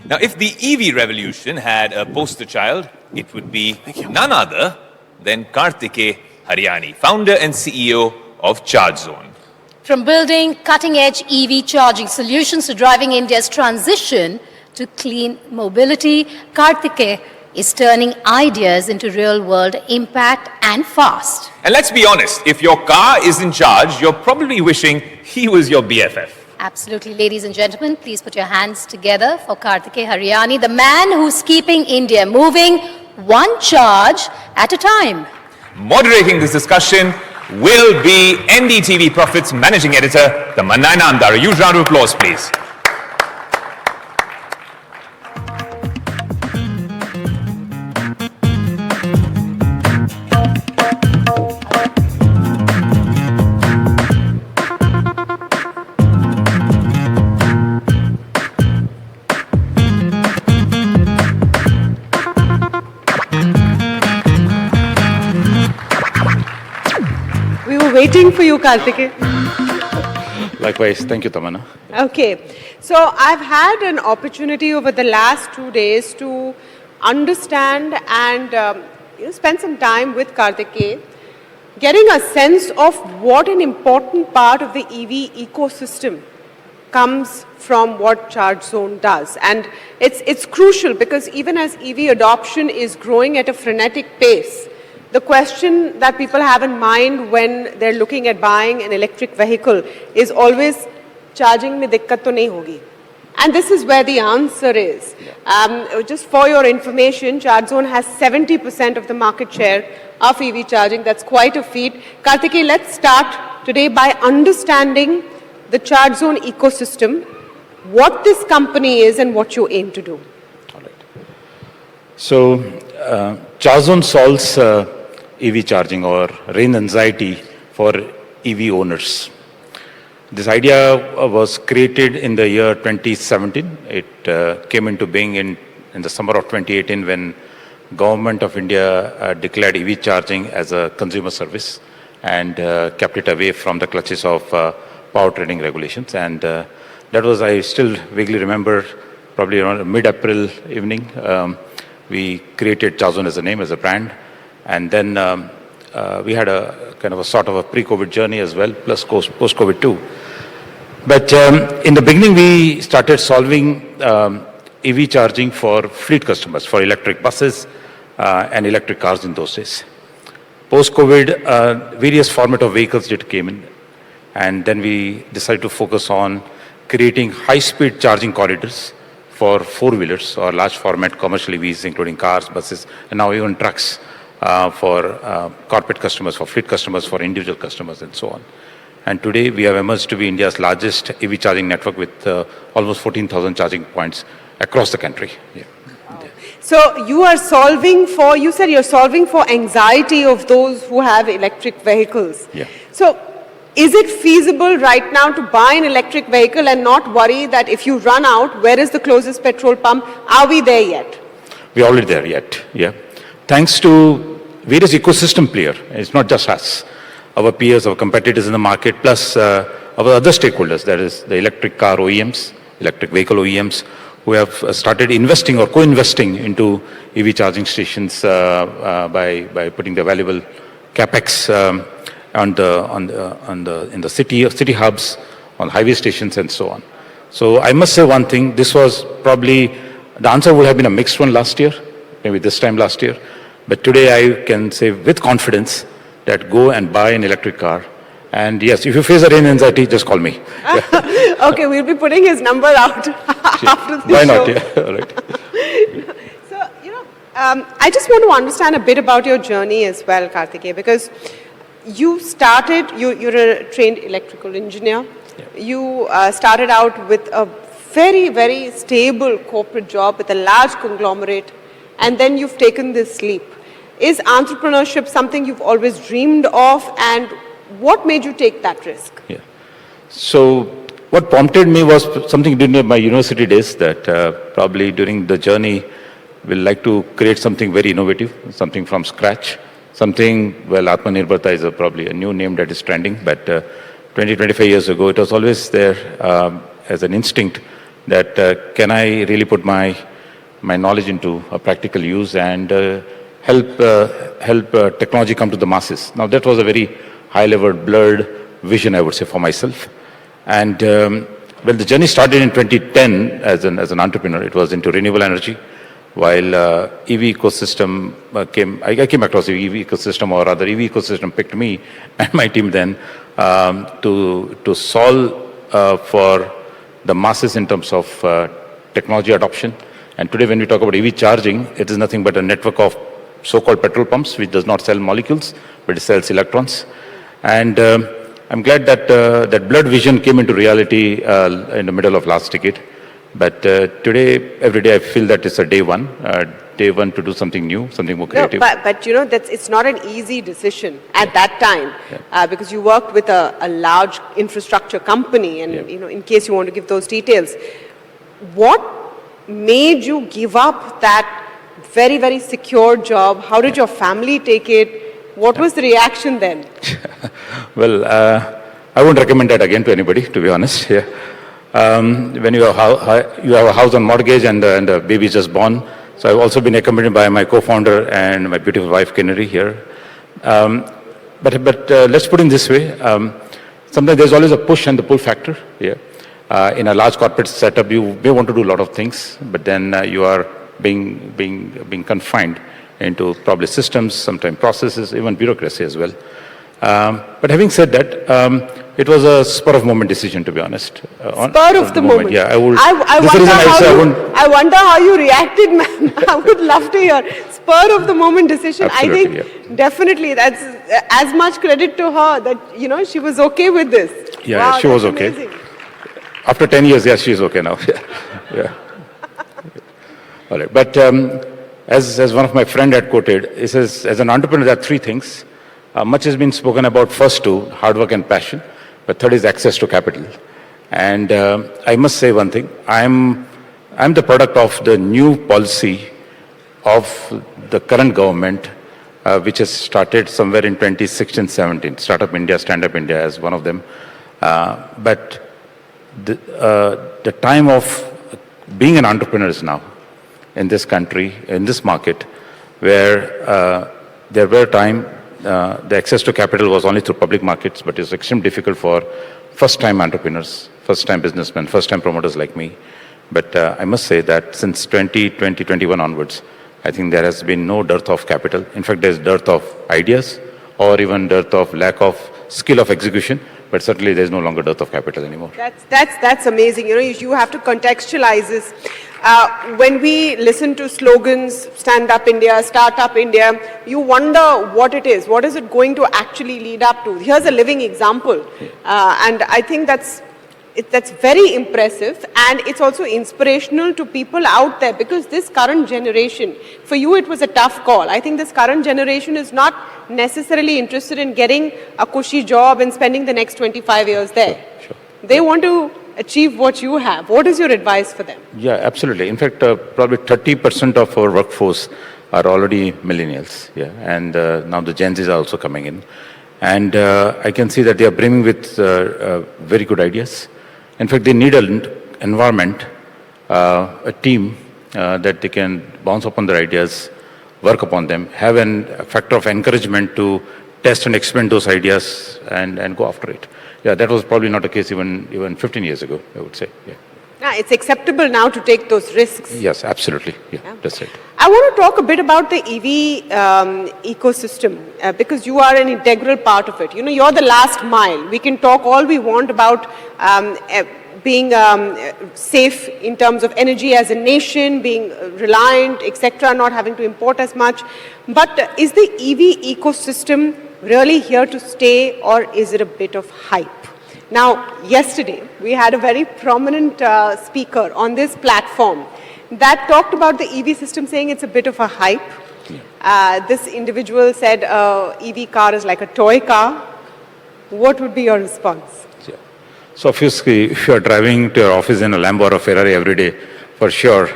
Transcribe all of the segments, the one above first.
Now, if the EV revolution had a poster child, it would be none other than Kartikey Hariyani, founder and CEO of ChargeZone. From building cutting-edge EV charging solutions to driving India's transition to clean mobility, Kartikey is turning ideas into real-world impact and fast. And let's be honest, if your car is in charge, you're probably wishing he was your BFF. Absolutely, ladies and gentlemen, please put your hands together for Kartikey Hariyani, the man who's keeping India moving one charge at a time. Moderating this discussion will be NDTV Profits Managing Editor, the Tamanna Namdar. A huge round of applause, please. We were waiting for you, Kartikey. Likewise. Thank you, Tamanna. Okay. So I've had an opportunity over the last 2 days to understand and spend some time with Kartikey, getting a sense of what an important part of the EV ecosystem comes from what ChargeZone does. And it's crucial because even as EV adoption is growing at a frenetic pace, the question that people have in mind when they're looking at buying an electric vehicle is always, charging mein dikkat to nahi hogi. And this is where the answer is. Just for your information, ChargeZone has 70% of the market share of EV charging. That's quite a feat. Kartikey, let's start today by understanding the ChargeZone ecosystem, what this company is and what you aim to do. All right. So, ChargeZone solves EV charging or range anxiety for EV owners. This idea was created in the year 2017. It came into being in the summer of 2018 when Government of India declared EV charging as a consumer service and kept it away from the clutches of power trading regulations. And that was, I still vaguely remember, probably around mid-April evening, we created ChargeZone as a name, as a brand. And then we had a kind of a sort of a pre-COVID journey as well, plus post-COVID too. But in the beginning, we started solving EV charging for fleet customers, for electric buses and electric cars in those days. Post-COVID, various format of vehicles did came in. And then we decided to focus on creating high-speed charging corridors for four-wheelers or large format commercial EVs, including cars, buses, and now even trucks for corporate customers, for fleet customers, for individual customers, and so on. And today we have emerged to be India's largest EV charging network with almost 14,000 charging points across the country. Yeah. So you are solving for, you said you're solving for anxiety of those who have electric vehicles. Yeah. So is it feasible right now to buy an electric vehicle and not worry that if you run out, where is the closest petrol pump? Are we there yet? We're already there yet, yeah. Thanks to various ecosystem players, it's not just us, our peers, our competitors in the market, plus our other stakeholders, that is the electric car OEMs, electric vehicle OEMs, who have started investing or co-investing into EV charging stations by putting the valuable capex in the city hubs, on highway stations, and so on. So I must say one thing. This was probably the answer would have been a mixed one last year, maybe this time last year. But today I can say with confidence that go and buy an electric car. And yes, if you face a range anxiety, just call me. Yeah. Okay, we'll be putting his number out after the Why show. not? Yeah, all right. So, I just want to understand a bit about your journey as well, Kartikey, because you started, you're a trained electrical engineer. Yeah. You started out with a very, very stable corporate job with a large conglomerate, and then you've taken this leap. Is entrepreneurship something you've always dreamed of, and what made you take that risk? Yeah. So what prompted me was something during my university days that probably during the journey we'll like to create something very innovative, something from scratch, something, well, Atmanirbharta is probably a new name that is trending, but 20, 25 years ago it was always there as an instinct that can I really put my knowledge into a practical use and help technology come to the masses. Now that was a very high-level, blurred vision, I would say, for myself. And well, the journey started in 2010 as an entrepreneur. It was into renewable energy. While EV ecosystem I came across the EV ecosystem, or rather EV ecosystem picked me and my team then to solve for the masses in terms of technology adoption. And today when we talk about EV charging, it is nothing but a network of so-called petrol pumps, which does not sell molecules, but it sells electrons. And I'm glad that that blurred vision came into reality in the middle of last decade. But today, every day, I feel that it's a day one to do something new, something more creative. No, but you know, it's not an easy decision at that time, because you worked with a large infrastructure company, and you know, in case you want to give those details, what made you give up that very, very secure job? How did your family take it? What was the reaction then? Well, I won't recommend that again to anybody, to be honest. Yeah. When you have a house on mortgage and the baby is just born. So I've also been accompanied by my co-founder and my beautiful wife, Kinnari, here. But let's put it this way. Sometimes there's always a push and the pull factor. Yeah. In a large corporate setup, you may want to do a lot of things, but then you are being confined into probably systems, sometimes processes, even bureaucracy as well. But having said that, it was a spur of moment decision, to be honest. Spur of the moment. Yeah, I wonder how you reacted, ma'am. I would love to hear. Spur of the moment decision. Absolutely, I think definitely that's as much credit to her that, you know, she was okay with this. Yeah, wow, she was okay. Amazing. After 10 years, yes, she's okay now. Yeah. All right. But as one of my friend had quoted, he says, as an entrepreneur, there are three things. Much has been spoken about. First two, hard work and passion. But third is access to capital. And I must say one thing. I'm the product of the new policy of the current government, which has started somewhere in 2016-17. Startup India, Stand Up India as one of them. But the time of being an entrepreneur is now in this country, in this market, where there were time, the access to capital was only through public markets, but it's extremely difficult for first-time entrepreneurs, first-time businessmen, first-time promoters like me. But I must say that since 2021 onwards, I think there has been no dearth of capital. In fact, there's dearth of ideas or even dearth of lack of skill of execution, but certainly there's no longer dearth of capital anymore. That's amazing. You know, you have to contextualize this. When we listen to slogans, Stand Up India, Start Up India, you wonder what it is. What is it going to actually lead up to? Here's a living example. And I think that's very impressive, and it's also inspirational to people out there, because this current generation, for you it was a tough call. I think this current generation is not necessarily interested in getting a cushy job and spending the next 25 years there. Sure. They want to achieve what you have. What is your advice for them? Yeah, absolutely. In fact, probably 30% of our workforce are already millennials. Yeah, and now the Gen Zs are also coming in. And I can see that they are brimming with very good ideas. In fact, they need an environment, a team that they can bounce upon their ideas, work upon them, have a factor of encouragement to test and experiment those ideas and go after it. Yeah, that was probably not the case even 15 years ago, I would say. Yeah. Yeah, it's acceptable now to take those risks. Yes, absolutely. Yeah, that's right. I want to talk a bit about the EV ecosystem, because you are an integral part of it. You know, you're the last mile. We can talk all we want about being safe in terms of energy as a nation, being reliant, etc., not having to import as much. But is the EV ecosystem really here to stay, or is it a bit of hype? Now, yesterday, we had a very prominent speaker on this platform that talked about the EV system, saying it's a bit of a hype. This individual said EV car is like a toy car. What would be your response? Yeah. So obviously, if you're driving to your office in a Lambo or a Ferrari every day, for sure,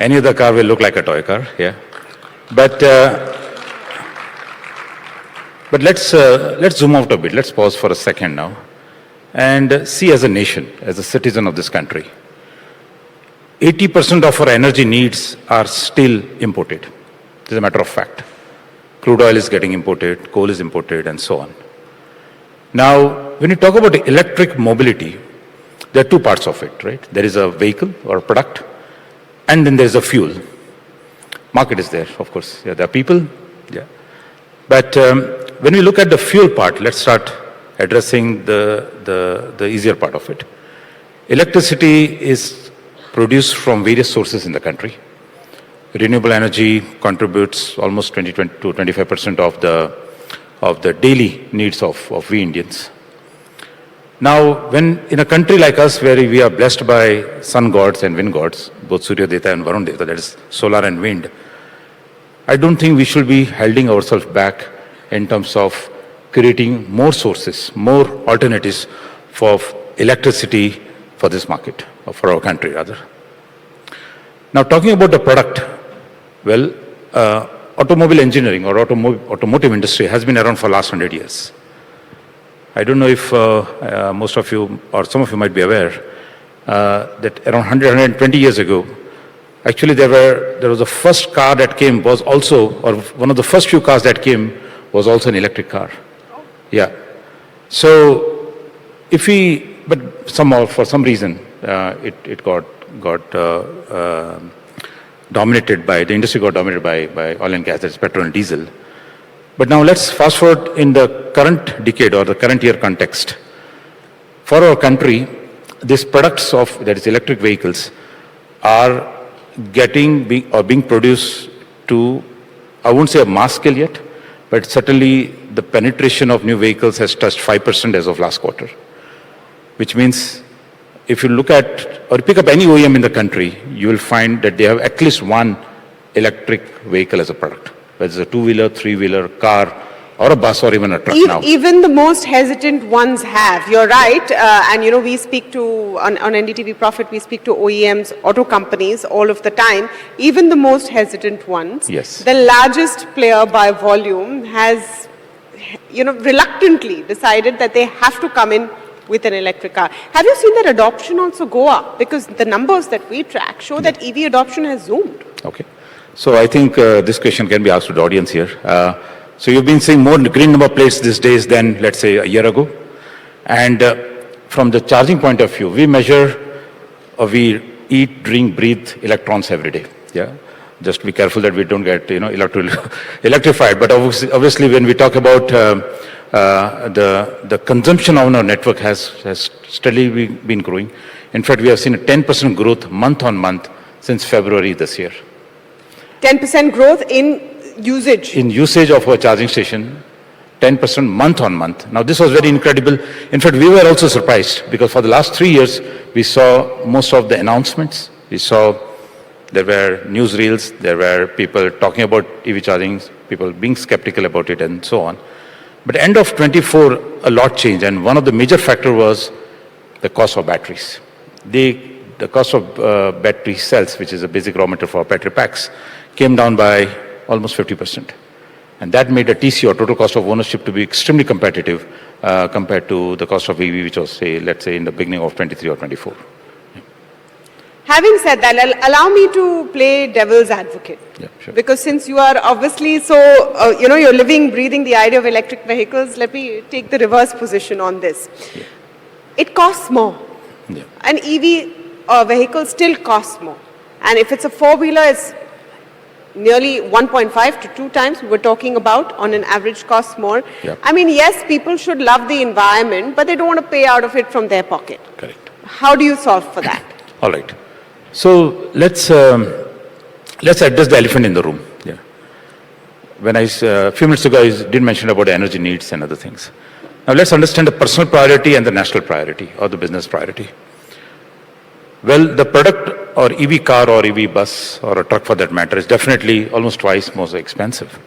any other car will look like a toy car. Yeah. But let's zoom out a bit. Let's pause for a second now and see, as a nation, as a citizen of this country, 80% of our energy needs are still imported. This is a matter of fact. Crude oil is getting imported, coal is imported, and so on. Now, when you talk about electric mobility, there are two parts of it, right? There is a vehicle or a product, and then there's a fuel. Market is there, of course. Yeah, there are people. Yeah. But when we look at the fuel part, let's start addressing the easier part of it. Electricity is produced from various sources in the country. Renewable energy contributes almost 20 to 25% of the daily needs of we Indians. Now, when in a country like us where we are blessed by sun gods and wind gods, both Surya Deta and Varun Deta, that is solar and wind, I don't think we should be holding ourselves back in terms of creating more sources, more alternatives for electricity for this market, or for our country rather. Now, talking about the product, well, automobile engineering or automotive industry has been around for the last 100 years. I don't know if most of you or some of you might be aware that around 120 years ago, actually there was the first car that came was also, or one of the first few cars that came was also an electric car. Yeah. So if we, but somehow for some reason it got dominated by, the industry got dominated by oil and gas, that's petrol and diesel. But now let's fast forward in the current decade or the current year context. For our country, these products of, that is electric vehicles, are being produced to, I won't say a mass scale yet, but certainly the penetration of new vehicles has touched 5% as of last quarter. Which means if you look at or pick up any OEM in the country, you will find that they have at least one electric vehicle as a product. Whether it's a two-wheeler, three-wheeler, car, or a bus, or even a truck now. Even the most hesitant ones have. You're right. And you know, we speak to, on NDTV Profit, we speak to OEMs, auto companies all of the time. Even the most hesitant ones. Yes. The largest player by volume has, you know, reluctantly decided that they have to come in with an electric car. Have you seen that adoption also go up? Because the numbers that we track show that EV adoption has zoomed. Okay. So I think this question can be asked to the audience here. So you've been seeing more green number plates these days than, let's say, a year ago. And from the charging point of view, we measure, we eat, drink, breathe electrons every day. Yeah. Just be careful that we don't get, you know, electrified. But obviously when we talk about the consumption on our network has steadily been growing. In fact, we have seen a 10% growth month on month since February this year. 10% growth in usage. In usage of our charging station, 10% month on month. Now this was very incredible. In fact, we were also surprised because for the last 3 years, we saw most of the announcements. We saw there were newsreels, there were people talking about EV charging, people being skeptical about it and so on. But end of 24, a lot changed. And one of the major factors was the cost of batteries. The cost of battery cells, which is a basic raw material for battery packs, came down by almost 50%. And that made a TC, or total cost of ownership, to be extremely competitive compared to the cost of EV, which was, say, let's say, in the beginning of 23 or 24. Having said that, allow me to play devil's advocate. Yeah, sure. Because since you are obviously so, you know, you're living, breathing the idea of electric vehicles, let me take the reverse position on this. Yeah. It costs more. Yeah. An EV vehicle still costs more. And if it's a four-wheeler, it's nearly 1.5 to 2 times we're talking about on an average cost more. Yeah. I mean, yes, people should love the environment, but they don't want to pay out of it from their pocket. Correct. How do you solve for that? All right. So let's address the elephant in the room. Yeah. When a few minutes ago, I did mention about energy needs and other things. Now let's understand the personal priority and the national priority or the business priority. Well, the product or EV car or EV bus or a truck for that matter is definitely almost twice more expensive.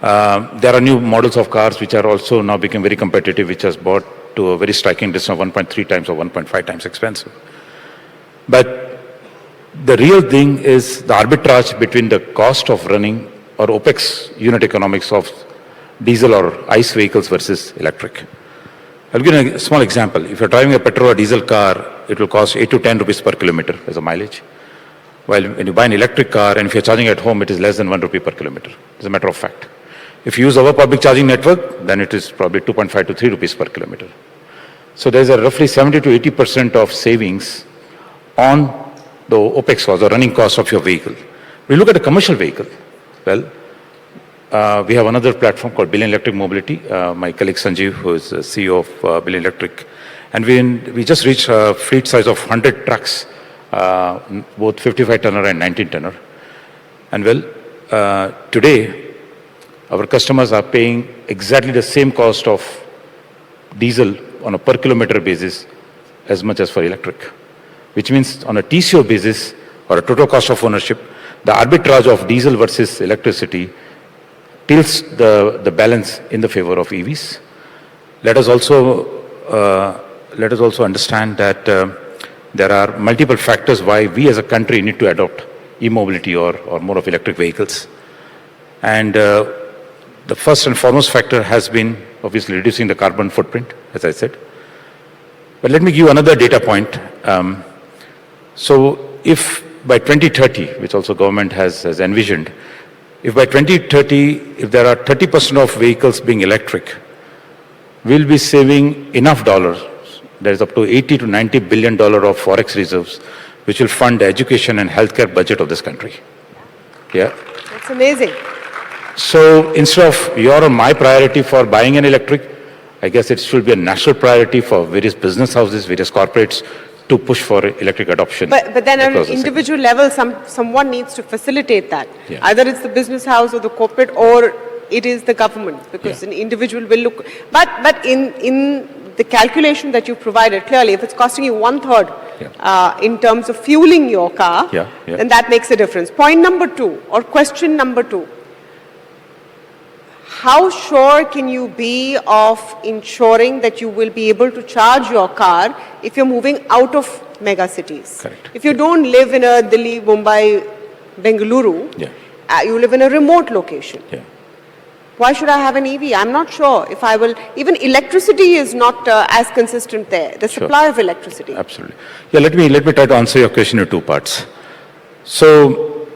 There are new models of cars which are also now becoming very competitive, which has bought to a very striking distance of 1.3 times or 1.5 times expensive. But the real thing is the arbitrage between the cost of running or OPEX unit economics of diesel or ICE vehicles versus electric. I'll give you a small example. If you're driving a petrol or diesel car, it will cost 8 to 10 rupees per kilometer as a mileage. While when you buy an electric car and if you're charging at home, it is less than 1 rupee per kilometer. It's a matter of fact. If you use our public charging network, then it is probably 2.5 to 3 rupees per kilometer. So there's a roughly 70 to 80% of savings on the OPEX cost, the running cost of your vehicle. We look at a commercial vehicle. Well, we have another platform called Billion Electric Mobility. My colleague Sanjeev, who is CEO of Billion Electric, and we just reached a fleet size of 100 trucks, both 55-tonner and 19-tonner. And well, today, our customers are paying exactly the same cost of diesel on a per kilometer basis as much as for electric, which means on a TCO basis or a total cost of ownership, the arbitrage of diesel versus electricity tilts the balance in the favor of EVs. Let us also understand that there are multiple factors why we as a country need to adopt e-mobility or more of electric vehicles. And the first and foremost factor has been obviously reducing the carbon footprint, as I said. But let me give you another data point. So if by 2030, which also government has envisioned, if by 2030, if there are 30% of vehicles being electric, we'll be saving enough dollars. There's up to 80 to 90 billion dollar of forex reserves, which will fund the education and healthcare budget of this country. Yeah. That's amazing. So instead of your or my priority for buying an electric, I guess it should be a national priority for various business houses, various corporates to push for electric adoption. But then on an individual level, someone needs to facilitate that. Yeah. Either it's the business house or the corporate, or it is the government, because an individual will look. But in the calculation that you provided, clearly, if it's costing you 1/3 in terms of fueling your car, then that makes a difference. Point number 2, or question number 2. How sure can you be of ensuring that you will be able to charge your car if you're moving out of mega cities? Correct. If you don't live in a Delhi, Mumbai, Bengaluru, you live in a remote location. Why should I have an EV? I'm not sure if I will. Even electricity is not as consistent there. The supply of electricity. Absolutely. Yeah, let me try to answer your question in 2 parts. So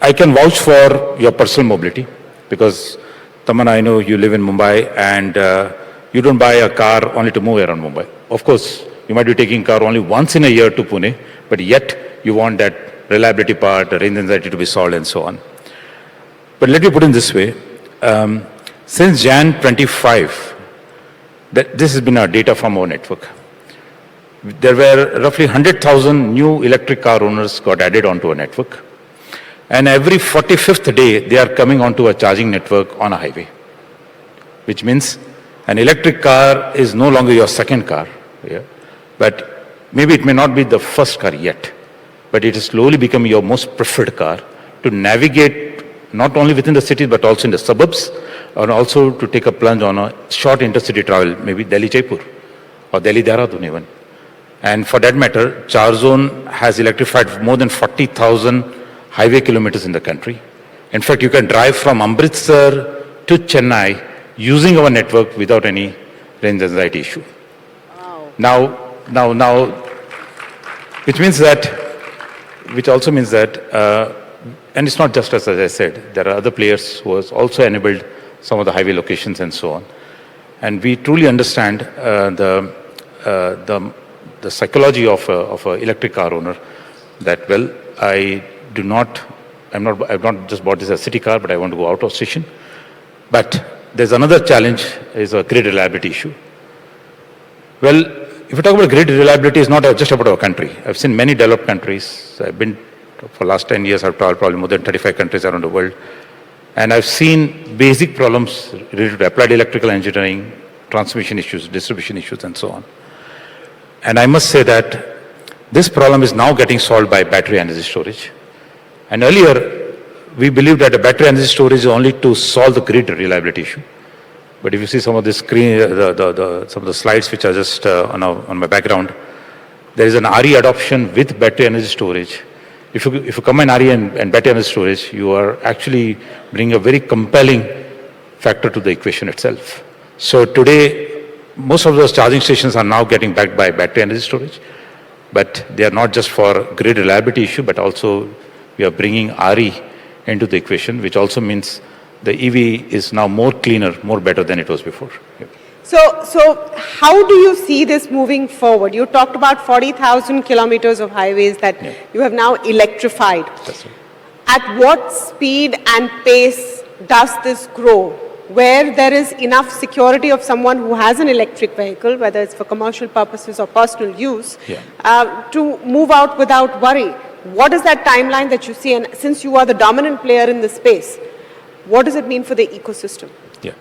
I can vouch for your personal mobility because Taman, I know you live in Mumbai and you don't buy a car only to move around Mumbai. Of course, you might be taking car only once in a year to Pune, but yet you want that reliability part, the range anxiety to be solved and so on. But let me put it this way. Since Jan 25, this has been our data from our network. There were roughly 100,000 new electric car owners got added onto our network. And every 45th day, they are coming onto a charging network on a highway, which means an electric car is no longer your second car, but maybe it may not be the first car yet, but it is slowly becoming your most preferred car to navigate not only within the city, but also in the suburbs, and also to take a plunge on a short intercity travel, maybe Delhi-Jaipur or Delhi-Dehradun even. And for that matter, CharZone has electrified more than 40,000 highway kilometers in the country. In fact, you can drive from Amritsar to Chennai using our network without any range anxiety issue. Wow. Now, which also means that, and it's not just us, as I said, there are other players who has also enabled some of the highway locations and so on. And we truly understand the psychology of an electric car owner that, well, I've not just bought this as a city car, but I want to go out of station. But there's another challenge, is a grid reliability issue. Well, if you talk about grid reliability, it's not just about our country. I've seen many developed countries. I've been, for the last 10 years, I've traveled probably more than 35 countries around the world. And I've seen basic problems related to applied electrical engineering, transmission issues, distribution issues, and so on. And I must say that this problem is now getting solved by battery energy storage. And earlier, we believed that a battery energy storage is only to solve the grid reliability issue. But if you see some of the screen, some of the slides which are just on my background, there is an RE adoption with battery energy storage. If you combine RE and battery energy storage, you are actually bringing a very compelling factor to the equation itself. So today, most of those charging stations are now getting backed by battery energy storage, but they are not just for grid reliability issue, but also we are bringing RE into the equation, which also means the EV is now more cleaner, more better than it was before. Yep. So how do you see this moving forward? You talked about 40,000 kilometers of highways that you have now electrified. That's right. At what speed and pace does this grow? Where there is enough security of someone who has an electric vehicle, whether it's for commercial purposes or personal use, to move out without worry. What is that timeline that you see? And since you are the dominant player in this space, what does it mean for the ecosystem? Yeah.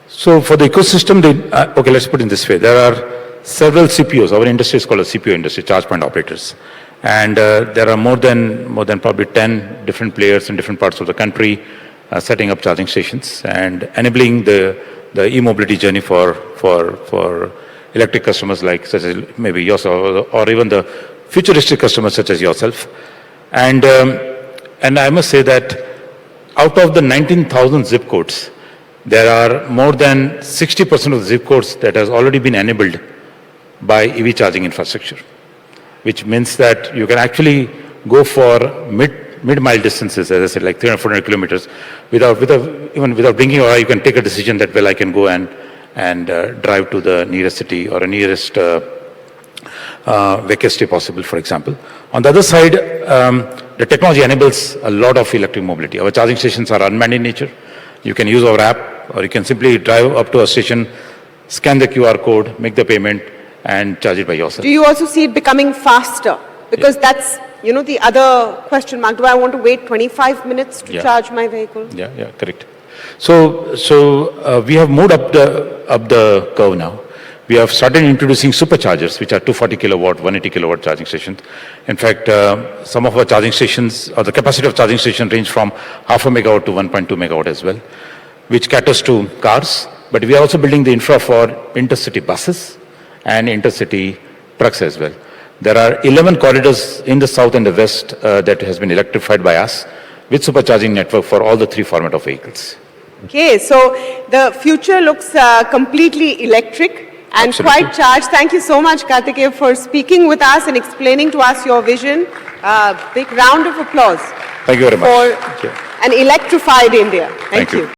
So for the ecosystem, okay, let's put it in this way. There are several CPOs. Our industry is called a CPO industry, charge point operators. And there are more than probably 10 different players in different parts of the country setting up charging stations and enabling the e-mobility journey for electric customers like such as maybe yourself or even the futuristic customers such as yourself. And I must say that out of the 19,000 zip codes, there are more than 60% of the zip codes that has already been enabled by EV charging infrastructure, which means that you can actually go for mid-mile distances, as I said, like 300, 400 kilometers, without blinking, or you can take a decision that, well, I can go and drive to the nearest city or a nearest vacancy possible, for example. On the other side, the technology enables a lot of electric mobility. Our charging stations are unmanned in nature. You can use our app, or you can simply drive up to a station, scan the QR code, make the payment, and charge it by yourself. Do you also see it becoming faster? Because that's, the other question mark. Do I want to wait 25 minutes to charge my vehicle? Yeah, correct. So we have moved up the curve now. We have started introducing superchargers, which are 240 kilowatt, 180 kilowatt charging stations. In fact, some of our charging stations, or the capacity of charging stations range from 0.5 megawatt to 1.2 megawatt as well, which caters to cars. But we are also building the infra for intercity buses and intercity trucks as well. There are 11 corridors in the south and the west that has been electrified by us with supercharging network for all the three format of vehicles. Okay, so the future looks completely electric and quite charged. Thank you so much, Kartikey, for speaking with us and explaining to us your vision. Big round of applause. Thank you very much. For an electrified India. Thank you.